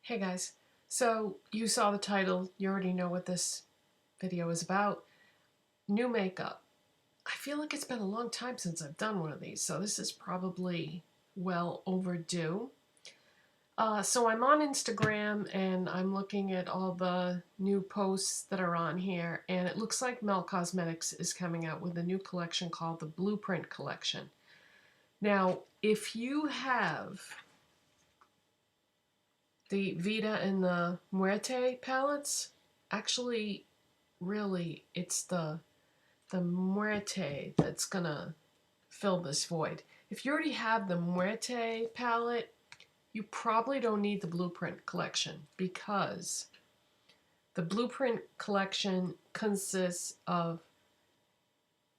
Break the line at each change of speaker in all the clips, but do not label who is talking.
Hey guys, so you saw the title, you already know what this video is about. New makeup. I feel like it's been a long time since I've done one of these, so this is probably well overdue. So I'm on Instagram and I'm looking at all the new posts that are on here, and it looks like Mel Cosmetics is coming out with a new collection called the Blueprint Collection. Now, if you have the Vita and the Muerte palettes, actually, really, it's the Muerte that's gonna fill this void. If you already have the Muerte palette, you probably don't need the Blueprint collection because the Blueprint collection consists of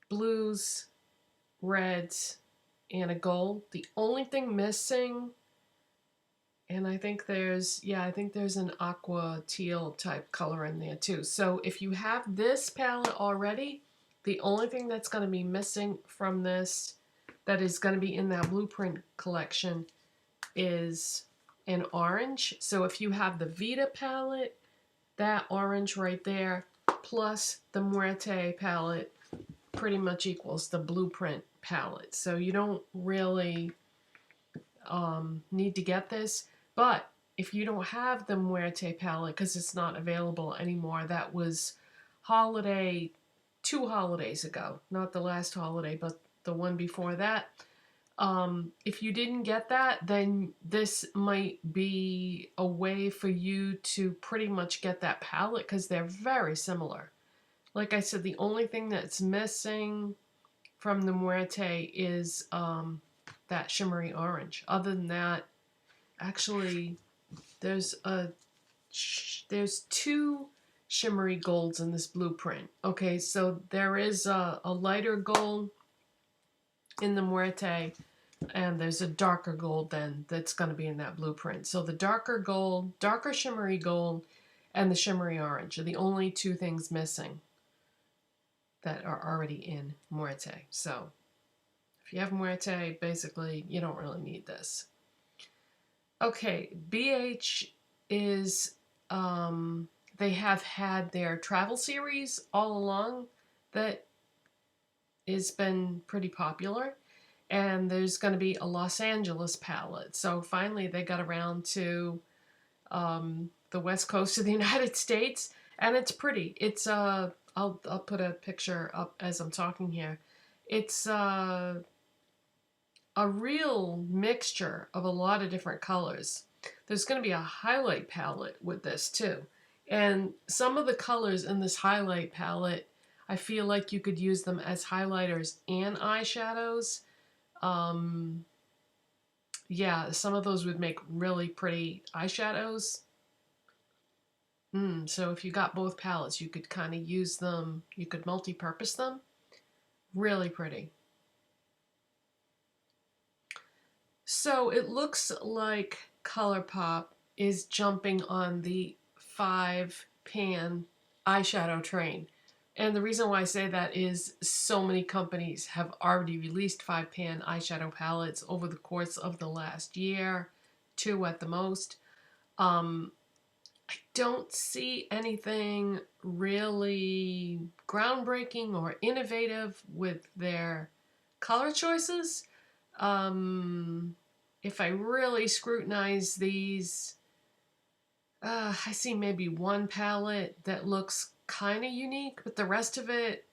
blues, reds, and a gold. The only thing missing, and I think there's an aqua teal type color in there too. So if you have this palette already, the only thing that's going to be missing from this that is going to be in that Blueprint collection is an orange. So if you have the Vita palette, that orange right there, plus the Muerte palette pretty much equals the Blueprint palette. So you don't really need to get this. But if you don't have the Muerte palette because it's not available anymore, that was holiday, 2 holidays ago, not the last holiday, but the one before that. If you didn't get that, then this might be a way for you to pretty much get that palette because they're very similar. Like I said, the only thing that's missing from the Muerte is that shimmery orange. Other than that, actually, there's 2 shimmery golds in this Blueprint. Okay, so there is a lighter gold in the Muerte, and there's a darker gold then that's going to be in that Blueprint. So the darker gold, darker shimmery gold, and the shimmery orange are the only 2 things missing that are already in Muerte. So if you have Muerte, basically you don't really need this. Okay, BH is, they have had their travel series all along that has been pretty popular. And there's going to be a Los Angeles palette. So finally they got around to the west coast of the United States. And it's pretty. It's, I'll put a picture up as I'm talking here. It's a real mixture of a lot of different colors. There's going to be a highlight palette with this too. And some of the colors in this highlight palette, I feel like you could use them as highlighters and eyeshadows. Yeah, some of those would make really pretty eyeshadows. So if you got both palettes, you could kind of use them, you could multi-purpose them. Really pretty. So it looks like ColourPop is jumping on the 5-pan eyeshadow train. And the reason why I say that is so many companies have already released 5-pan eyeshadow palettes over the course of the last year, 2 at the most. I don't see anything really groundbreaking or innovative with their color choices. If I really scrutinize these, I see maybe one palette that looks kind of unique, but the rest of it,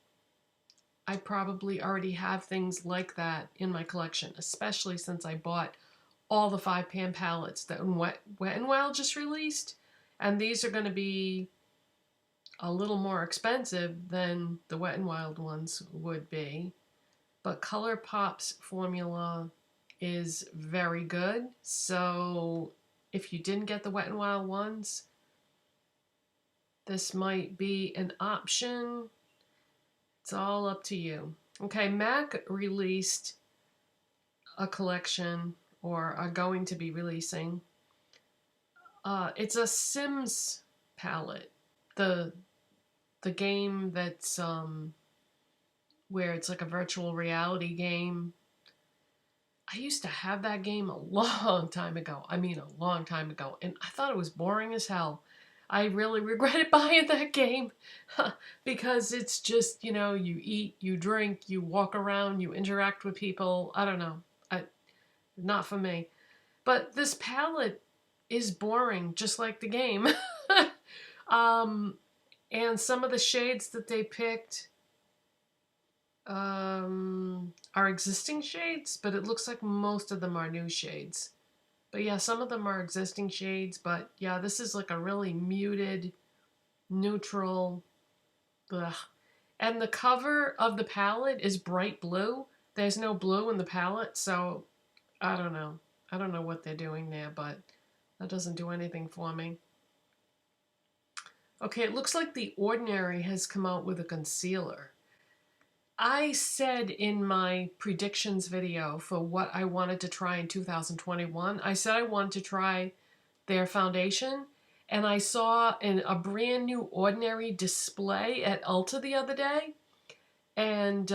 I probably already have things like that in my collection, especially since I bought all the 5-pan palettes that Wet n Wild just released. And these are going to be a little more expensive than the Wet n Wild ones would be. But ColourPop's formula is very good. So if you didn't get the Wet n Wild ones, this might be an option. It's all up to you. Okay, MAC released a collection, or are going to be releasing. It's a Sims palette. The game that's where it's like a virtual reality game. I used to have that game a long time ago. I mean, a long time ago. And I thought it was boring as hell. I really regretted buying that game because it's just, you know, you eat, you drink, you walk around, you interact with people. I don't know. Not for me. But this palette is boring, just like the game. um, and some of the shades that they picked are existing shades, but it looks like most of them are new shades. But yeah, some of them are existing shades, but yeah, this is like a really muted, neutral, ugh. And the cover of the palette is bright blue. There's no blue in the palette, so I don't know. I don't know what they're doing there, but that doesn't do anything for me. Okay, it looks like The Ordinary has come out with a concealer. I said in my predictions video for what I wanted to try in 2021, I said I wanted to try their foundation, and I saw a brand new Ordinary display at Ulta the other day, and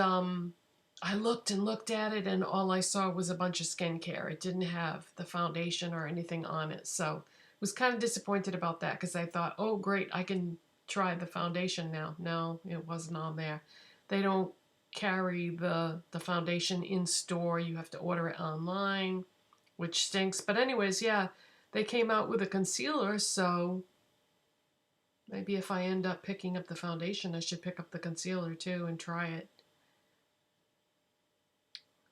I looked and looked at it, and all I saw was a bunch of skincare. It didn't have the foundation or anything on it, so I was kind of disappointed about that because I thought, oh great, I can try the foundation now. No, it wasn't on there. They don't carry the foundation in store. You have to order it online, which stinks. But anyways, yeah, they came out with a concealer, so maybe if I end up picking up the foundation, I should pick up the concealer too and try it.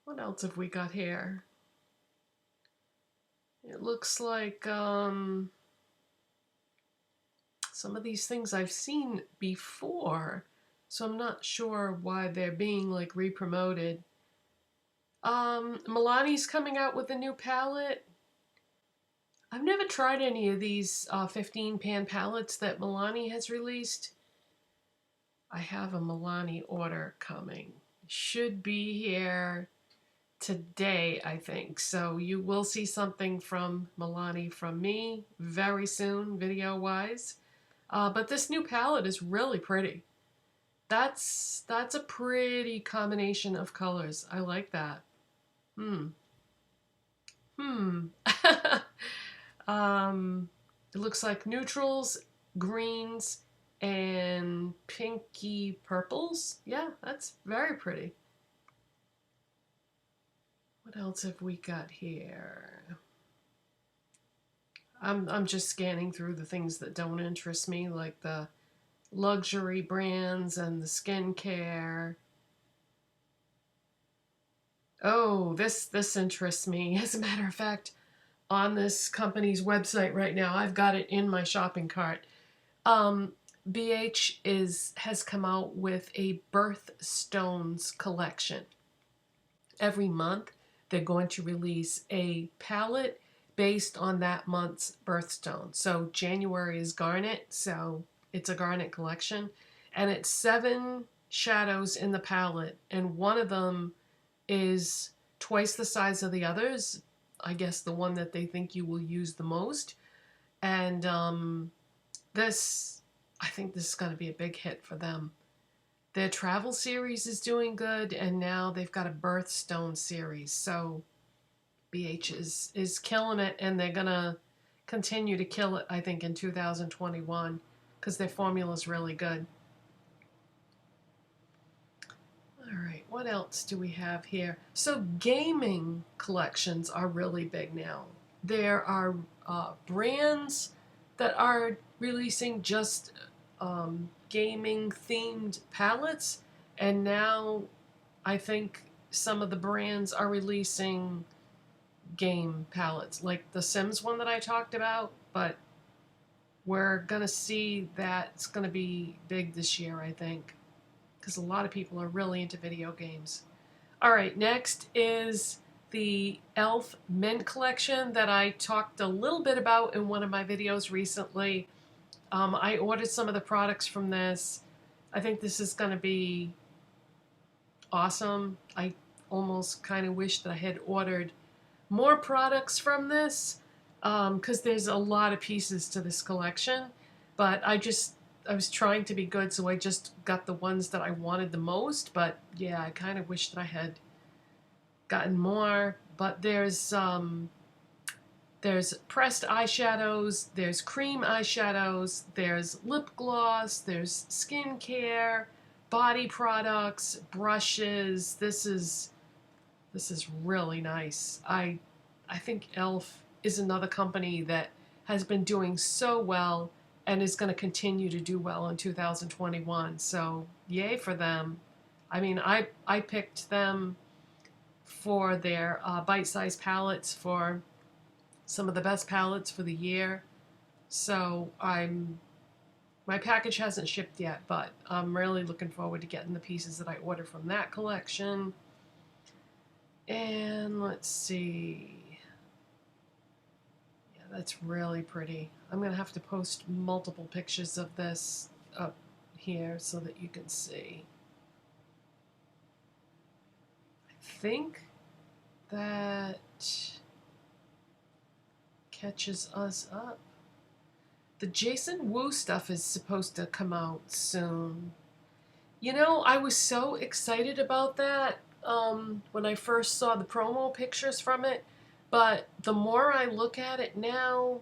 What else have we got here? It looks like some of these things I've seen before, so I'm not sure why they're being like re-promoted. Milani's coming out with a new palette. I've never tried any of these 15 pan palettes that Milani has released. I have a Milani order coming. Should be here today, I think. So you will see something from Milani from me very soon, video-wise. But this new palette is really pretty. That's a pretty combination of colors. I like that. It looks like neutrals, greens, and pinky purples. Yeah, that's very pretty. What else have we got here? I'm just scanning through the things that don't interest me, like the luxury brands and the skincare. Oh, this interests me. As a matter of fact, on this company's website right now, I've got it in my shopping cart. BH has come out with a birthstones collection. Every month, they're going to release a palette based on that month's birthstone. So January is garnet, so it's a garnet collection. And it's 7 shadows in the palette, and one of them is twice the size of the others. I guess the one that they think you will use the most. And I think this is going to be a big hit for them. Their travel series is doing good, and now they've got a birthstone series. So BH is killing it, and they're going to continue to kill it, I think, in 2021 because their formula is really good. All right, what else do we have here? So gaming collections are really big now. There are brands that are releasing just gaming themed palettes, and now I think some of the brands are releasing game palettes, like the Sims one that I talked about, but we're gonna see that it's gonna be big this year, I think, because a lot of people are really into video games. All right, next is the e.l.f. Mint collection that I talked a little bit about in one of my videos recently. I ordered some of the products from this. I think this is going to be awesome. I almost kind of wish that I had ordered more products from this because there's a lot of pieces to this collection. But I was trying to be good, so I just got the ones that I wanted the most. But yeah, I kind of wish that I had gotten more. but there's pressed eyeshadows, there's cream eyeshadows, there's lip gloss, there's skincare, body products, brushes. This is really nice. I think e.l.f. is another company that has been doing so well and is going to continue to do well in 2021. So yay for them. I mean, I picked them for their bite-sized palettes, for some of the best palettes for the year. So my package hasn't shipped yet, but I'm really looking forward to getting the pieces that I ordered from that collection. And let's see. Yeah, that's really pretty. I'm going to have to post multiple pictures of this up here so that you can see. I think that catches us up. The Jason Wu stuff is supposed to come out soon. You know, I was so excited about that when I first saw the promo pictures from it, but the more I look at it now,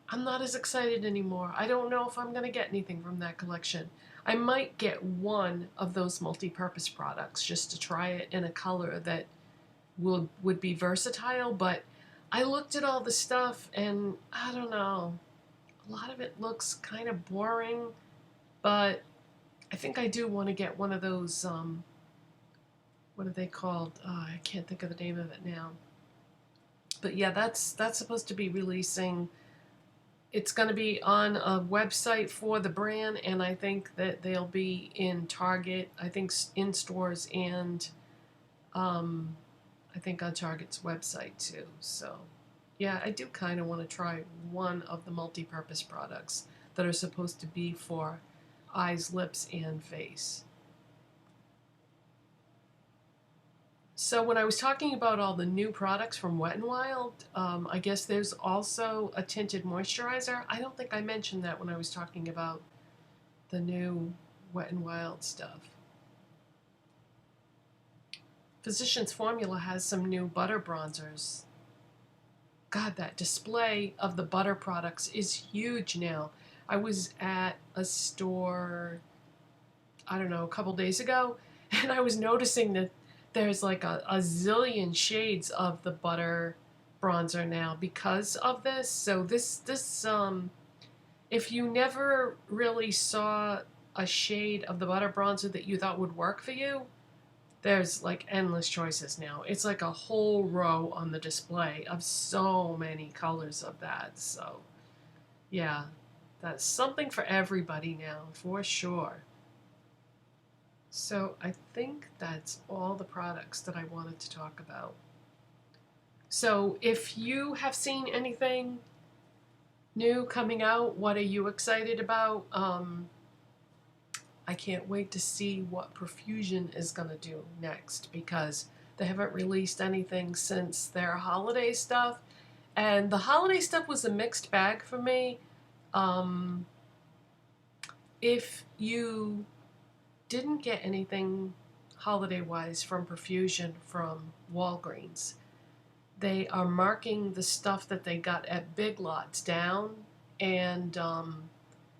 I'm not as excited anymore. I don't know if I'm going to get anything from that collection. I might get one of those multi-purpose products just to try it in a color that would be versatile, but I looked at all the stuff and I don't know. A lot of it looks kind of boring, but I think I do want to get one of those, what are they called? I can't think of the name of it now. But yeah, that's supposed to be releasing. It's going to be on a website for the brand, and I think that they'll be in Target, I think in stores, and I think on Target's website too. So yeah, I do kind of want to try one of the multi-purpose products that are supposed to be for eyes, lips, and face. So when I was talking about all the new products from Wet n Wild, I guess there's also a tinted moisturizer. I don't think I mentioned that when I was talking about the new Wet n Wild stuff. Physicians Formula has some new butter bronzers. God, that display of the butter products is huge now. I was at a store, I don't know, a couple days ago, and I was noticing that there's like a zillion shades of the butter bronzer now because of this. So if you never really saw a shade of the butter bronzer that you thought would work for you, there's like endless choices now. It's like a whole row on the display of so many colors of that. So yeah, that's something for everybody now, for sure. So I think that's all the products that I wanted to talk about. So if you have seen anything new coming out, what are you excited about? I can't wait to see what Profusion is going to do next, because they haven't released anything since their holiday stuff. And the holiday stuff was a mixed bag for me. If you didn't get anything holiday-wise from Profusion from Walgreens, they are marking the stuff that they got at Big Lots down, and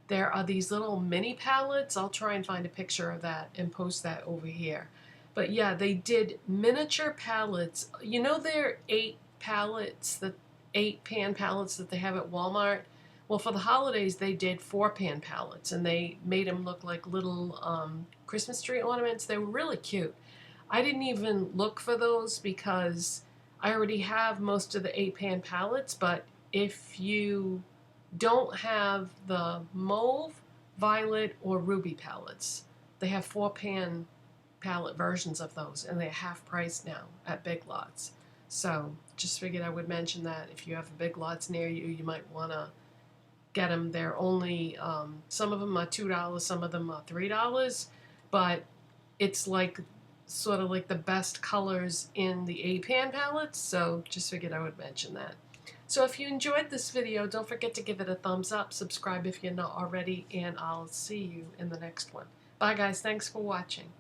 there are these little mini palettes. I'll try and find a picture of that and post that over here. But yeah, they did miniature palettes. You know their 8 palettes, the 8 pan palettes that they have at Walmart? Well, for the holidays, they did 4 pan palettes, and they made them look like little Christmas tree ornaments. They were really cute. I didn't even look for those because I already have most of the 8 pan palettes, but if you don't have the mauve, violet, or ruby palettes, they have 4 pan palette versions of those, and they're half price now at Big Lots. So just figured I would mention that if you have a Big Lots near you, you might want to get them. They're only, some of them are $2, some of them are $3, but it's like sort of like the best colors in the 8 pan palettes, so just figured I would mention that. So if you enjoyed this video, don't forget to give it a thumbs up, subscribe if you're not already, and I'll see you in the next one. Bye guys, thanks for watching.